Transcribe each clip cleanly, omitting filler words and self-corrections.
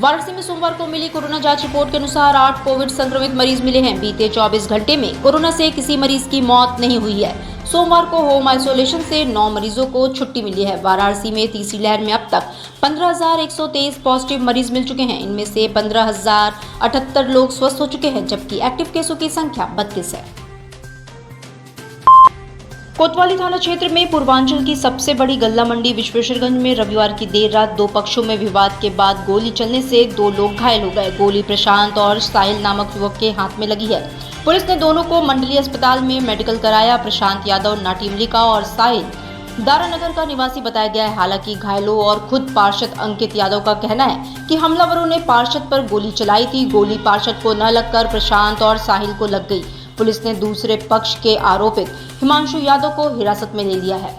वाराणसी में सोमवार को मिली कोरोना जांच रिपोर्ट के अनुसार 8 कोविड संक्रमित मरीज मिले हैं। बीते 24 घंटे में कोरोना से किसी मरीज की मौत नहीं हुई है। सोमवार को होम आइसोलेशन से 9 मरीजों को छुट्टी मिली है। वाराणसी में तीसरी लहर में अब तक 15,123 पॉजिटिव मरीज मिल चुके हैं। इनमें से 15,078 लोग स्वस्थ हो चुके हैं, जबकि एक्टिव केसों की संख्या 32 है। कोतवाली थाना क्षेत्र में पूर्वांचल की सबसे बड़ी गल्ला मंडी विश्वेश्वरगंज में रविवार की देर रात 2 पक्षों में विवाद के बाद गोली चलने से 2 लोग घायल हो गए। गोली प्रशांत और साहिल नामक युवक के हाथ में लगी है। पुलिस ने दोनों को मंडलीय अस्पताल में मेडिकल कराया। प्रशांत यादव नाटीमली का और साहिल दारानगर का निवासी बताया गया है। हालांकि घायलों और खुद पार्षद अंकित यादव का कहना है कि हमलावरों ने पार्षद पर गोली चलाई थी। गोली पार्षद को न लगकर प्रशांत और साहिल को लग गई। पुलिस ने दूसरे पक्ष के आरोपित हिमांशु यादव को हिरासत में ले लिया है।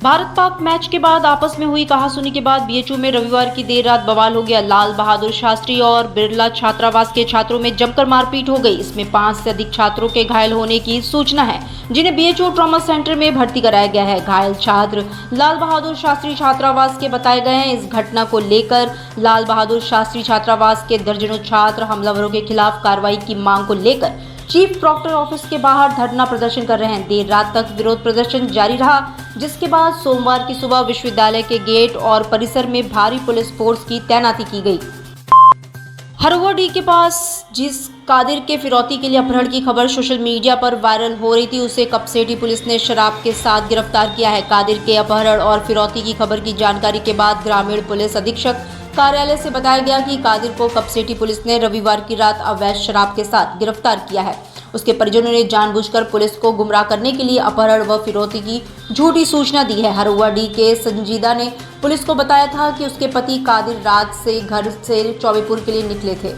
भारत पाक मैच के बाद आपस में हुई कहासुनी के बाद बीएचयू में रविवार की देर रात बवाल हो गया। लाल बहादुर शास्त्री और बिरला छात्रावास के छात्रों में जमकर मारपीट हो गई। इसमें 5 से अधिक छात्रों के घायल होने की सूचना है, जिन्हें बीएचयू ट्रॉमा सेंटर में भर्ती कराया गया है। घायल छात्र लाल बहादुर शास्त्री छात्रावास के बताए गए हैं। इस घटना को लेकर लाल बहादुर शास्त्री छात्रावास के दर्जनों छात्र हमलावरों के खिलाफ कार्रवाई की मांग को लेकर चीफ प्रॉक्टर ऑफिस के बाहर धरना प्रदर्शन कर रहे हैं। देर रात तक विरोध प्रदर्शन जारी रहा, जिसके बाद सोमवार की सुबह विश्वविद्यालय के गेट और परिसर में भारी पुलिस फोर्स की तैनाती की गई। हरुआडी के पास जिस कादिर के फिरौती के लिए अपहरण की खबर सोशल मीडिया पर वायरल हो रही थी, उसे कपसेटी पुलिस ने शराब के साथ गिरफ्तार किया है। कादिर के अपहरण और फिरौती की खबर की जानकारी के बाद ग्रामीण पुलिस अधीक्षक कार्यालय से बताया गया कि कादिर को कपसेटी पुलिस ने रविवार की रात अवैध शराब के साथ गिरफ्तार किया है। उसके परिजनों ने जानबूझकर पुलिस को गुमराह करने के लिए अपहरण व फिरौती की झूठी सूचना दी है। हरुआडी के संजीदा ने पुलिस को बताया था कि उसके पति कादिर रात से घर से चौबेपुर के लिए निकले थे।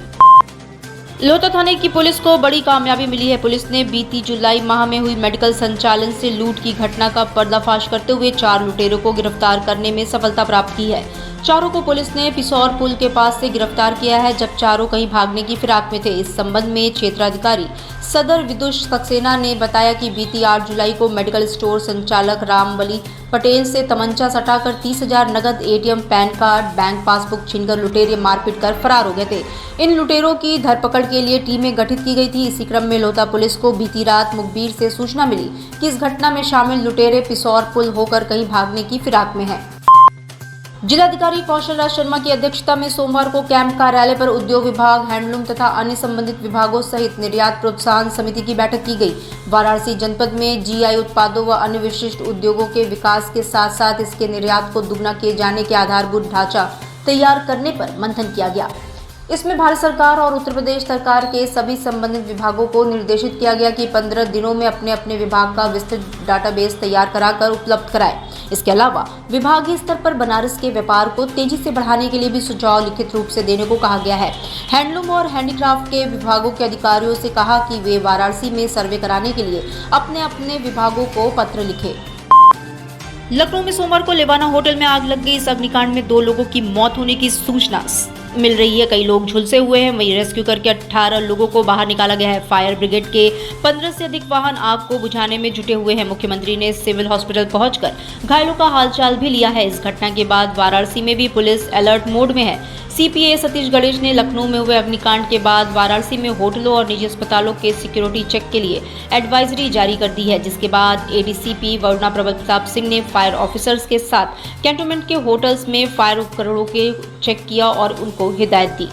लोहता थाने की पुलिस को बड़ी कामयाबी मिली है। पुलिस ने बीती जुलाई माह में हुई मेडिकल संचालन से लूट की घटना का पर्दाफाश करते हुए 4 लुटेरों को गिरफ्तार करने में सफलता प्राप्त की है। चारों को पुलिस ने पिसौर पुल के पास से गिरफ्तार किया है, जब चारों कहीं भागने की फिराक में थे। इस संबंध में क्षेत्राधिकारी सदर विदुष सक्सेना ने बताया कि बीती 8 जुलाई को मेडिकल स्टोर संचालक रामबली पटेल से तमंचा सटाकर 30,000 नगद, ATM, pan card, bank passbook छीनकर लुटेरे मारपीट कर फरार हो गए थे। इन लुटेरों की धरपकड़ के लिए टीमें गठित की गई थी। इसी क्रम में लोहता पुलिस को बीती रात मुखबिर से सूचना मिली कि इस घटना में शामिल लुटेरे पिसौर पुल होकर कहीं भागने की फिराक में हैं। जिलाधिकारी कौशल राज शर्मा की अध्यक्षता में सोमवार को कैंप कार्यालय पर उद्योग विभाग, हैंडलूम तथा अन्य संबंधित विभागों सहित निर्यात प्रोत्साहन समिति की बैठक की गई। वाराणसी जनपद में जीआई उत्पादों व अन्य विशिष्ट उद्योगों के विकास के साथ साथ इसके निर्यात को दुगना किए जाने के आधारभूत ढांचा तैयार करने पर मंथन किया गया। इसमें भारत सरकार और उत्तर प्रदेश सरकार के सभी संबंधित विभागों को निर्देशित किया गया कि 15 दिनों में अपने अपने विभाग का विस्तृत डाटाबेस तैयार कराकर उपलब्ध कराएं। इसके अलावा विभागीय स्तर पर बनारस के व्यापार को तेजी से बढ़ाने के लिए भी सुझाव लिखित रूप से देने को कहा गया है। हैंडलूम और हैंडीक्राफ्ट के विभागों के अधिकारियों से कहा कि वे वाराणसी में सर्वे कराने के लिए अपने अपने विभागों को पत्र लिखें। लखनऊ में सोमवार को लेवाना होटल में आग लग गई। इस अग्निकांड में 2 लोगों की मौत होने की सूचना मिल रही है। कई लोग झुलसे हुए हैं। वहीं रेस्क्यू करके 18 लोगों को बाहर निकाला गया है। फायर ब्रिगेड के 15 से अधिक वाहन आग को बुझाने में जुटे हुए हैं। मुख्यमंत्री ने सिविल हॉस्पिटल पहुंचकर घायलों का हालचाल भी लिया है। इस घटना के बाद वाराणसी में भी पुलिस अलर्ट मोड में है। सीपीए सतीश गणेश ने लखनऊ में हुए अग्निकांड के बाद वाराणसी में होटलों और निजी अस्पतालों के सिक्योरिटी चेक के लिए एडवाइजरी जारी कर दी है, जिसके बाद एडीसीपी वरुणा प्रबल प्रताप सिंह ने फायर ऑफिसर्स के साथ कैंटोनमेंट के होटल्स में फायर उपकरणों के चेक किया और उनको हिदायत दी।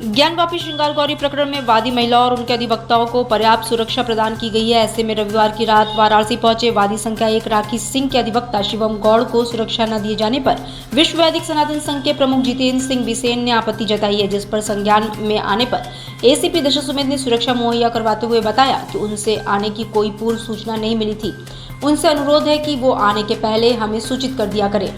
ज्ञानवापी श्रृंगार गौरी प्रकरण में वादी महिला और उनके अधिवक्ताओं को पर्याप्त सुरक्षा प्रदान की गई है। ऐसे में रविवार की रात वाराणसी पहुंचे वादी संख्या 1 राखी सिंह के अधिवक्ता शिवम गौड़ को सुरक्षा न दिए जाने पर विश्व वैदिक सनातन संघ के प्रमुख जितेंद्र सिंह बिसेन ने आपत्ति जताई है, जिस पर संज्ञान में आने पर एसीपी दशा सुमेध ने सुरक्षा मुहैया करवाते हुए बताया कि उनसे आने की कोई पूर्व सूचना नहीं मिली थी। उनसे अनुरोध है कि वो आने के पहले हमें सूचित कर दिया करें।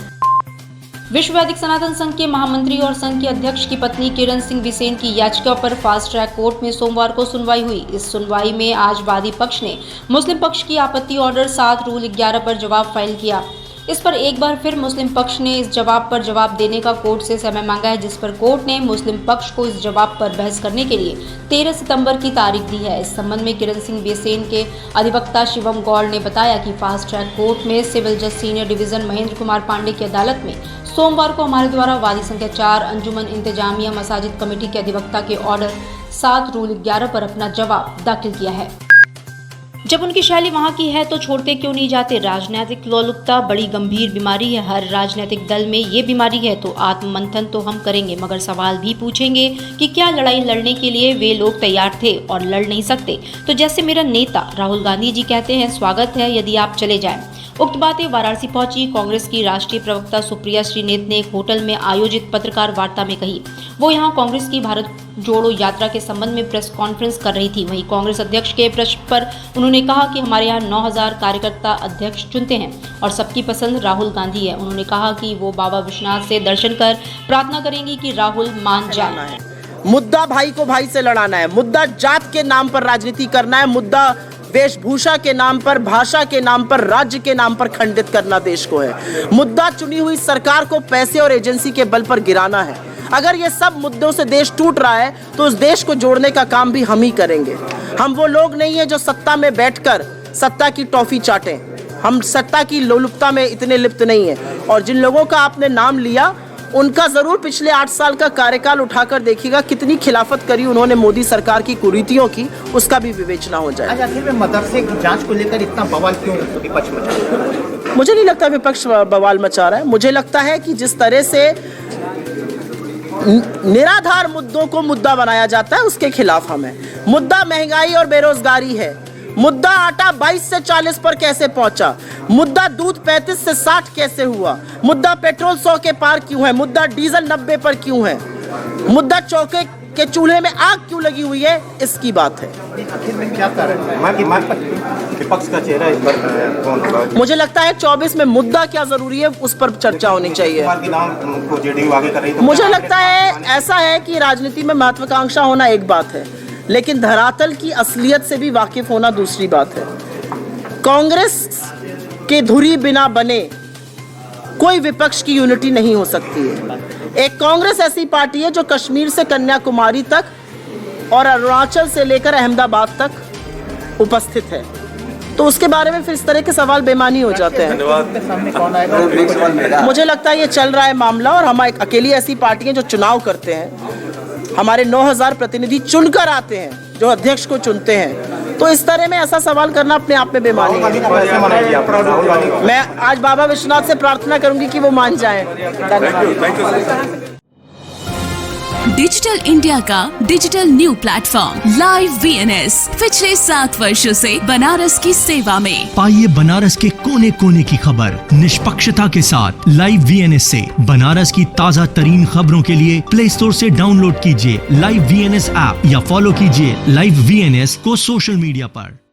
विश्व वैदिक सनातन संघ के महामंत्री और संघ के अध्यक्ष की पत्नी किरण सिंह बिसेन की याचिका पर फास्ट ट्रैक कोर्ट में सोमवार को सुनवाई हुई। इस सुनवाई में आज वादी पक्ष ने मुस्लिम पक्ष की आपत्ति ऑर्डर 7 रूल 11 पर जवाब फाइल किया। इस पर एक बार फिर मुस्लिम पक्ष ने इस जवाब पर जवाब देने का कोर्ट से समय मांगा है, जिस पर कोर्ट ने मुस्लिम पक्ष को इस जवाब पर बहस करने के लिए 13 सितंबर की तारीख दी है। इस संबंध में किरण सिंह बेसेन के अधिवक्ता शिवम गौड़ ने बताया कि फास्ट ट्रैक कोर्ट में सिविल जज सीनियर डिवीजन महेंद्र कुमार पांडे की अदालत में सोमवार को हमारे द्वारा वादी संख्या 4 अंजुमन इंतजामिया मसाजिद कमेटी के अधिवक्ता के ऑर्डर 7 रूल 11 पर अपना जवाब दाखिल किया है। जब उनकी शैली वहां की है तो छोड़ते क्यों नहीं जाते। राजनीतिक लोलुपता बड़ी गंभीर बीमारी है। हर राजनीतिक दल में ये बीमारी है तो आत्ममंथन तो हम करेंगे, मगर सवाल भी पूछेंगे कि क्या लड़ाई लड़ने के लिए वे लोग तैयार थे और लड़ नहीं सकते। तो जैसे मेरा नेता राहुल गांधी जी कहते हैं, स्वागत है यदि आप चले जाएं। उक्त बातें वाराणसी पहुंची कांग्रेस की राष्ट्रीय प्रवक्ता सुप्रिया श्रीनेत ने एक होटल में आयोजित पत्रकार वार्ता में कही। वो यहां कांग्रेस की भारत जोड़ो यात्रा के संबंध में प्रेस कॉन्फ्रेंस कर रही थी। वहीं कांग्रेस अध्यक्ष के प्रश्न पर उन्होंने कहा कि हमारे यहाँ 9000 कार्यकर्ता अध्यक्ष चुनते हैं और सबकी पसंद राहुल गांधी है। उन्होंने कहा कि वो बाबा विश्वनाथ से दर्शन कर प्रार्थना करेंगी कि राहुल मान जाए। मुद्दा भाई को भाई से लड़ाना है, मुद्दा जात के नाम पर राजनीति करना है, मुद्दा वेशभूषा के नाम पर, भाषा के नाम पर, राज्य के नाम पर खंडित करना देश को है। मुद्दा चुनी हुई सरकार को पैसे और एजेंसी के बल पर गिराना है। अगर ये सब मुद्दों से देश टूट रहा है तो उस देश को जोड़ने का काम भी हम ही करेंगे। हम वो लोग नहीं है जो सत्ता में बैठकर सत्ता की टॉफी चाटें। हम सत्ता की लोलुपता में इतने लिप्त नहीं है। और जिन लोगों का आपने नाम लिया उनका जरूर पिछले 8 साल का कार्यकाल उठाकर देखिएगा, कितनी खिलाफत करी उन्होंने मोदी सरकार की कुरीतियों की, उसका भी विवेचना हो जाए। आज आखिर में मदरसे की जांच को लेकर इतना बवाल क्यों विपक्ष मचा रहा है? मुझे नहीं लगता विपक्ष बवाल मचा रहा है। मुझे लगता है कि जिस तरह से निराधार मुद्दों को मुद्दा बनाया जाता है उसके खिलाफ हम हैं। मुद्दा महंगाई और बेरोजगारी है। मुद्दा आटा 22 से 40 पर कैसे पहुंचा, मुद्दा दूध 35 से 60 कैसे हुआ, मुद्दा पेट्रोल 100 के पार क्यों है, मुद्दा डीजल 90 पर क्यों है, मुद्दा चौके के चूल्हे में आग क्यों लगी हुई है, इसकी बात है। आखिर में क्या कारण है? विपक्ष का चेहरा इस पर कौन होगा? मुझे लगता है 24 में मुद्दा क्या जरूरी है उस पर चर्चा होनी चाहिए। मुझे लगता है ऐसा है कि राजनीति में महत्वाकांक्षा होना एक बात है, लेकिन धरातल की असलियत से भी वाकिफ होना दूसरी बात है। कांग्रेस के धुरी बिना बने कोई विपक्ष की यूनिटी नहीं हो सकती है। एक कांग्रेस ऐसी पार्टी है जो कश्मीर से कन्याकुमारी तक और अरुणाचल से लेकर अहमदाबाद तक उपस्थित है, तो उसके बारे में फिर इस तरह के सवाल बेमानी हो जाते हैं। मुझे लगता है ये चल रहा है मामला, और हम एक अकेली ऐसी पार्टी है जो चुनाव करते हैं। हमारे 9000 प्रतिनिधि चुनकर आते हैं जो अध्यक्ष को चुनते हैं, तो इस तरह में ऐसा सवाल करना अपने आप में बेमानी है। मैं आज बाबा विश्वनाथ से प्रार्थना करूंगी कि वो मान जाएं। डिजिटल इंडिया का digital new platform live VNS पिछले 7 वर्षों से बनारस की सेवा में। पाइए बनारस के कोने कोने की खबर निष्पक्षता के साथ। लाइव VNS से बनारस की ताज़ा तरीन खबरों के लिए प्ले स्टोर से डाउनलोड कीजिए लाइव VNS ऐप या फॉलो कीजिए लाइव VNS को सोशल मीडिया पर।